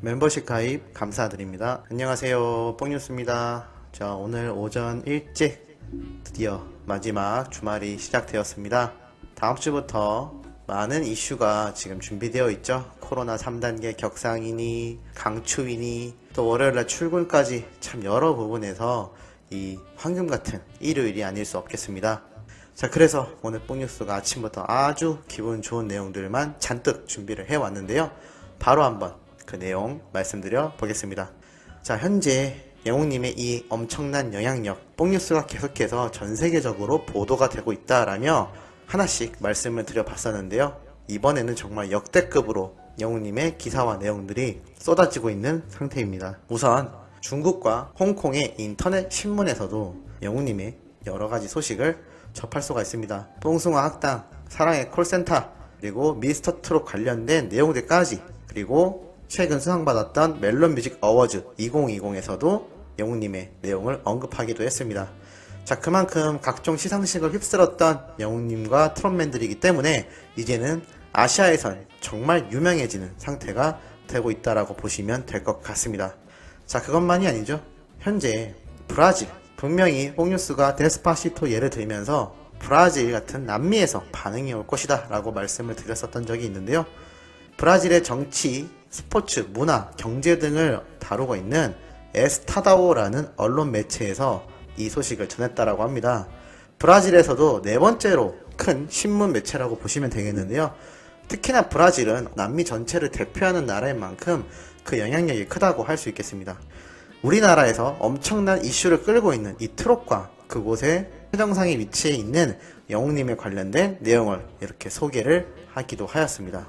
멤버십 가입 감사드립니다. 안녕하세요, 뽕뉴스입니다. 자, 오늘 오전 일찍 드디어 마지막 주말이 시작되었습니다. 다음 주부터 많은 이슈가 지금 준비되어 있죠. 코로나 3단계 격상이니 강추위니 또 월요일날 출근까지 참 여러 부분에서 이 황금 같은 일요일이 아닐 수 없겠습니다. 자, 그래서 오늘 뽕뉴스가 아침부터 아주 기분 좋은 내용들만 잔뜩 준비를 해왔는데요. 바로 한번 그 내용 말씀드려 보겠습니다. 자, 현재 영웅님의 이 엄청난 영향력, 뽕뉴스가 계속해서 전 세계적으로 보도가 되고 있다라며 하나씩 말씀을 드려봤었는데요. 이번에는 정말 역대급으로 영웅님의 기사와 내용들이 쏟아지고 있는 상태입니다. 우선 중국과 홍콩의 인터넷 신문에서도 영웅님의 여러가지 소식을 접할 수가 있습니다. 뽕숭아 학당, 사랑의 콜센터, 그리고 미스터 트롯 관련된 내용들까지, 그리고 최근 수상받았던 멜론뮤직 어워즈 2020에서도 영웅님의 내용을 언급하기도 했습니다. 자, 그만큼 각종 시상식을 휩쓸었던 영웅님과 트롯맨들이기 때문에 이제는 아시아에선 정말 유명해지는 상태가 되고 있다라고 보시면 될 것 같습니다. 자, 그것만이 아니죠. 현재 브라질, 분명히 뽕뉴스가 데스파시토 예를 들면서 브라질 같은 남미에서 반응이 올 것이다 라고 말씀을 드렸었던 적이 있는데요. 브라질의 정치, 스포츠, 문화, 경제 등을 다루고 있는 에스타다오라는 언론 매체에서 이 소식을 전했다라고 합니다. 브라질에서도 네 번째로 큰 신문 매체라고 보시면 되겠는데요. 특히나 브라질은 남미 전체를 대표하는 나라인 만큼 그 영향력이 크다고 할 수 있겠습니다. 우리나라에서 엄청난 이슈를 끌고 있는 이 트롯과 그곳의 최정상에 위치해 있는 영웅님에 관련된 내용을 이렇게 소개를 하기도 하였습니다.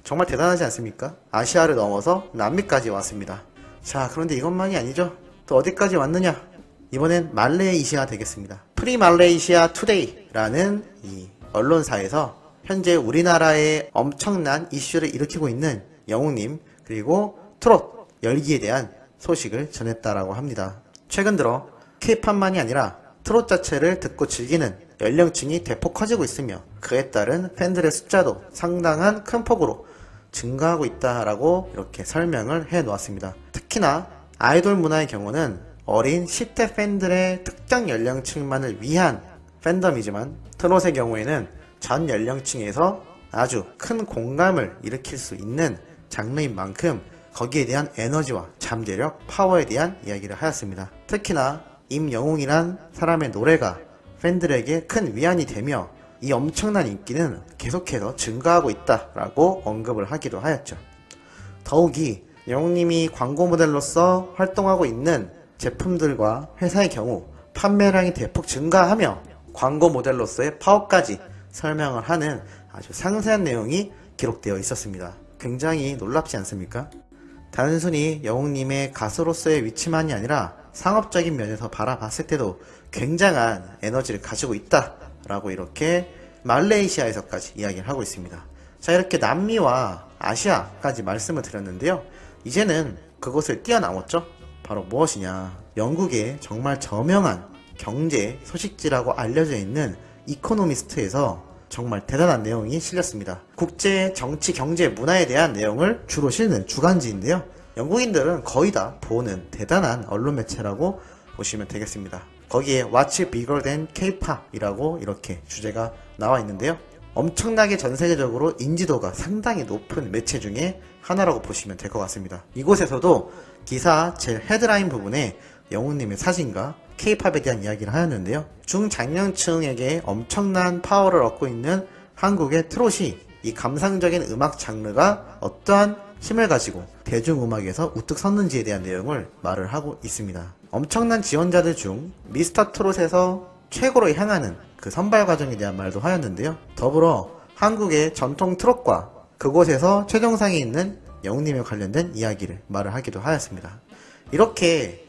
정말 대단하지 않습니까? 아시아를 넘어서 남미까지 왔습니다. 자, 그런데 이것만이 아니죠. 또 어디까지 왔느냐? 이번엔 말레이시아 되겠습니다. 프리말레이시아 투데이라는 이 언론사에서 현재 우리나라에 엄청난 이슈를 일으키고 있는 영웅님, 그리고 트롯 열기에 대한 소식을 전했다라고 합니다. 최근 들어 K-팝만이 아니라 트롯 자체를 듣고 즐기는 연령층이 대폭 커지고 있으며 그에 따른 팬들의 숫자도 상당한 큰 폭으로 증가하고 있다라고 이렇게 설명을 해 놓았습니다. 특히나 아이돌 문화의 경우는 어린 10대 팬들의 특정 연령층만을 위한 팬덤이지만 트롯의 경우에는 전 연령층에서 아주 큰 공감을 일으킬 수 있는 장르인 만큼 거기에 대한 에너지와 잠재력, 파워에 대한 이야기를 하였습니다. 특히나 임영웅이란 사람의 노래가 팬들에게 큰 위안이 되며 이 엄청난 인기는 계속해서 증가하고 있다라고 언급을 하기도 하였죠. 더욱이 영웅님이 광고 모델로서 활동하고 있는 제품들과 회사의 경우 판매량이 대폭 증가하며 광고 모델로서의 파워까지 설명을 하는 아주 상세한 내용이 기록되어 있었습니다. 굉장히 놀랍지 않습니까? 단순히 영웅님의 가수로서의 위치만이 아니라 상업적인 면에서 바라봤을 때도 굉장한 에너지를 가지고 있다라고 이렇게 말레이시아에서까지 이야기를 하고 있습니다. 자, 이렇게 남미와 아시아까지 말씀을 드렸는데요. 이제는 그것을 뛰어넘었죠. 바로 무엇이냐? 영국의 정말 저명한 경제 소식지라고 알려져 있는 이코노미스트에서 정말 대단한 내용이 실렸습니다. 국제 정치, 경제, 문화에 대한 내용을 주로 실는 주간지인데요. 영국인들은 거의 다 보는 대단한 언론 매체라고 보시면 되겠습니다. 거기에 What's Bigger Than K-POP이라고 이렇게 주제가 나와 있는데요. 엄청나게 전 세계적으로 인지도가 상당히 높은 매체 중에 하나라고 보시면 될 것 같습니다. 이곳에서도 기사 제 헤드라인 부분에 영웅님의 사진과 K-팝에 대한 이야기를 하였는데요. 중장년층에게 엄청난 파워를 얻고 있는 한국의 트롯이 이 감상적인 음악 장르가 어떠한 힘을 가지고 대중음악에서 우뚝 섰는지에 대한 내용을 말을 하고 있습니다. 엄청난 지원자들 중 미스터 트롯에서 최고로 향하는 그 선발 과정에 대한 말도 하였는데요. 더불어 한국의 전통 트롯과 그곳에서 최정상에 있는 영웅님에 관련된 이야기를 말을 하기도 하였습니다. 이렇게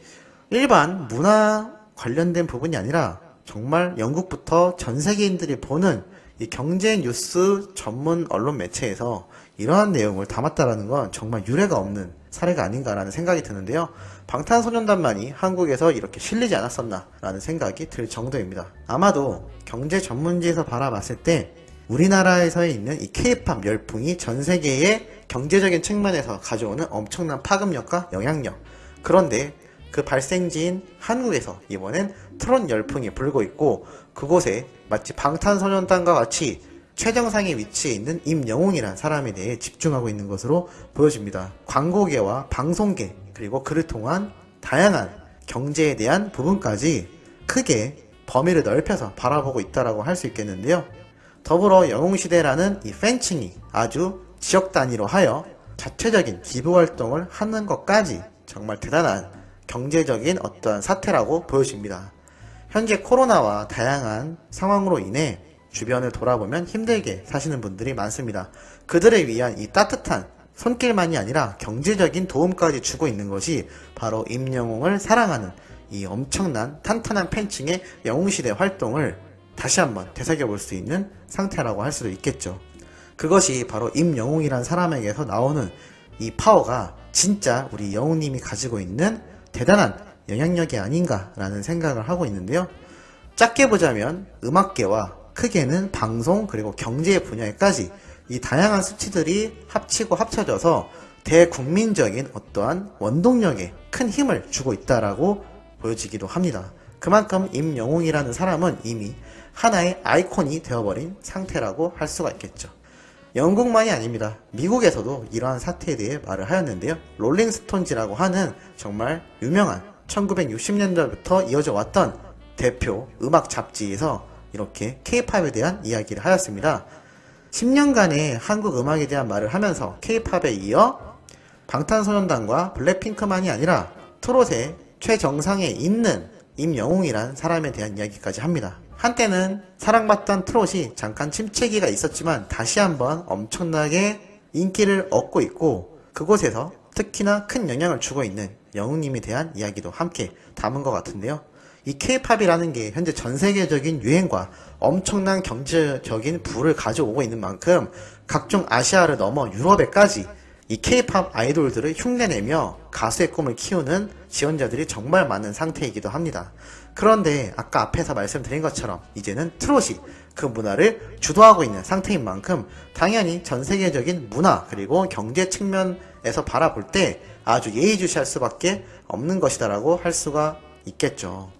일반 문화 관련된 부분이 아니라 정말 영국부터 전 세계인들이 보는 이 경제 뉴스 전문 언론 매체에서 이러한 내용을 담았다라는 건 정말 유례가 없는 사례가 아닌가라는 생각이 드는데요. 방탄소년단만이 한국에서 이렇게 실리지 않았었나 라는 생각이 들 정도입니다. 아마도 경제 전문지에서 바라봤을 때 우리나라에서 있는 이 K-팝 열풍이 전 세계의 경제적인 측면에서 가져오는 엄청난 파급력과 영향력. 그런데 그 발생지인 한국에서 이번엔 트롯 열풍이 불고 있고, 그곳에 마치 방탄소년단과 같이 최정상의 위치에 있는 임영웅이란 사람에 대해 집중하고 있는 것으로 보여집니다. 광고계와 방송계, 그리고 그를 통한 다양한 경제에 대한 부분까지 크게 범위를 넓혀서 바라보고 있다고 할 수 있겠는데요. 더불어 영웅시대라는 이 팬층이 아주 지역 단위로 하여 자체적인 기부 활동을 하는 것까지 정말 대단한 경제적인 어떠한 사태라고 보여집니다. 현재 코로나와 다양한 상황으로 인해 주변을 돌아보면 힘들게 사시는 분들이 많습니다. 그들을 위한 이 따뜻한 손길만이 아니라 경제적인 도움까지 주고 있는 것이 바로 임영웅을 사랑하는 이 엄청난 탄탄한 팬층의 영웅시대 활동을 다시 한번 되새겨볼 수 있는 상태라고 할 수도 있겠죠. 그것이 바로 임영웅이란 사람에게서 나오는 이 파워가 진짜 우리 영웅님이 가지고 있는 대단한 영향력이 아닌가라는 생각을 하고 있는데요. 작게 보자면 음악계와 크게는 방송 그리고 경제 분야에까지 이 다양한 수치들이 합치고 합쳐져서 대국민적인 어떠한 원동력에 큰 힘을 주고 있다라고 보여지기도 합니다. 그만큼 임영웅이라는 사람은 이미 하나의 아이콘이 되어버린 상태라고 할 수가 있겠죠. 영국만이 아닙니다. 미국에서도 이러한 사태에 대해 말을 하였는데요. 롤링스톤즈라고 하는 정말 유명한 1960년대부터 이어져 왔던 대표 음악 잡지에서 이렇게 K-팝에 대한 이야기를 하였습니다. 10년간의 한국 음악에 대한 말을 하면서 K-팝에 이어 방탄소년단과 블랙핑크만이 아니라 트롯의 최정상에 있는 임영웅이란 사람에 대한 이야기까지 합니다. 한때는 사랑받던 트롯이 잠깐 침체기가 있었지만 다시 한번 엄청나게 인기를 얻고 있고, 그곳에서 특히나 큰 영향을 주고 있는 영웅님에 대한 이야기도 함께 담은 것 같은데요. 이 K-팝이라는 게 현재 전 세계적인 유행과 엄청난 경제적인 부를 가져오고 있는 만큼 각종 아시아를 넘어 유럽에까지 이 K-팝 아이돌들을 흉내내며 가수의 꿈을 키우는 지원자들이 정말 많은 상태이기도 합니다. 그런데 아까 앞에서 말씀드린 것처럼 이제는 트롯이 그 문화를 주도하고 있는 상태인 만큼 당연히 전 세계적인 문화 그리고 경제 측면에서 바라볼 때 아주 예의주시할 수밖에 없는 것이다라고 할 수가 있겠죠.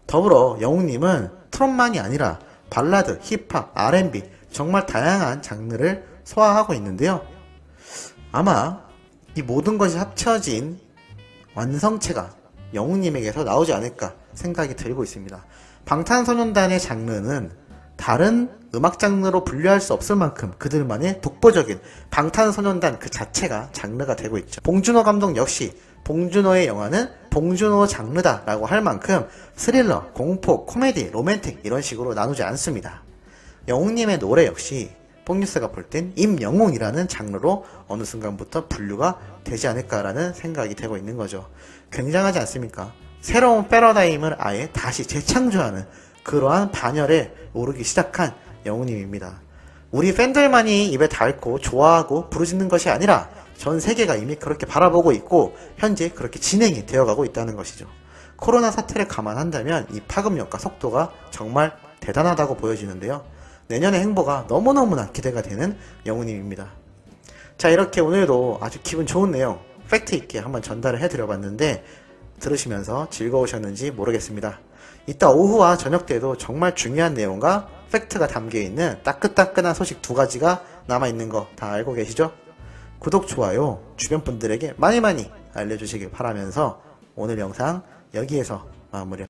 더불어 영웅님은 트롯만이 아니라 발라드, 힙합, R&B 정말 다양한 장르를 소화하고 있는데요. 아마 이 모든 것이 합쳐진 완성체가 영웅님에게서 나오지 않을까 생각이 들고 있습니다. 방탄소년단의 장르는 다른 음악 장르로 분류할 수 없을 만큼 그들만의 독보적인 방탄소년단 그 자체가 장르가 되고 있죠. 봉준호 감독 역시 봉준호의 영화는 봉준호 장르다 라고 할 만큼 스릴러, 공포, 코미디, 로맨틱 이런 식으로 나누지 않습니다. 영웅님의 노래 역시 뽕뉴스가 볼 땐 임영웅이라는 장르로 어느 순간부터 분류가 되지 않을까라는 생각이 되고 있는 거죠. 굉장하지 않습니까? 새로운 패러다임을 아예 다시 재창조하는 그러한 반열에 오르기 시작한 영웅님입니다. 우리 팬들만이 입에 닳고 좋아하고 부르짖는 것이 아니라 전 세계가 이미 그렇게 바라보고 있고 현재 그렇게 진행이 되어가고 있다는 것이죠. 코로나 사태를 감안한다면 이 파급력과 속도가 정말 대단하다고 보여지는데요. 내년의 행보가 너무너무나 기대가 되는 영웅님입니다. 자, 이렇게 오늘도 아주 기분 좋은 내용 팩트 있게 한번 전달을 해드려봤는데 들으시면서 즐거우셨는지 모르겠습니다. 이따 오후와 저녁 때도 정말 중요한 내용과 팩트가 담겨있는 따끈따끈한 소식 2가지가 남아있는 거 다 알고 계시죠? 구독, 좋아요 주변 분들에게 많이 알려주시길 바라면서 오늘 영상 여기에서 마무리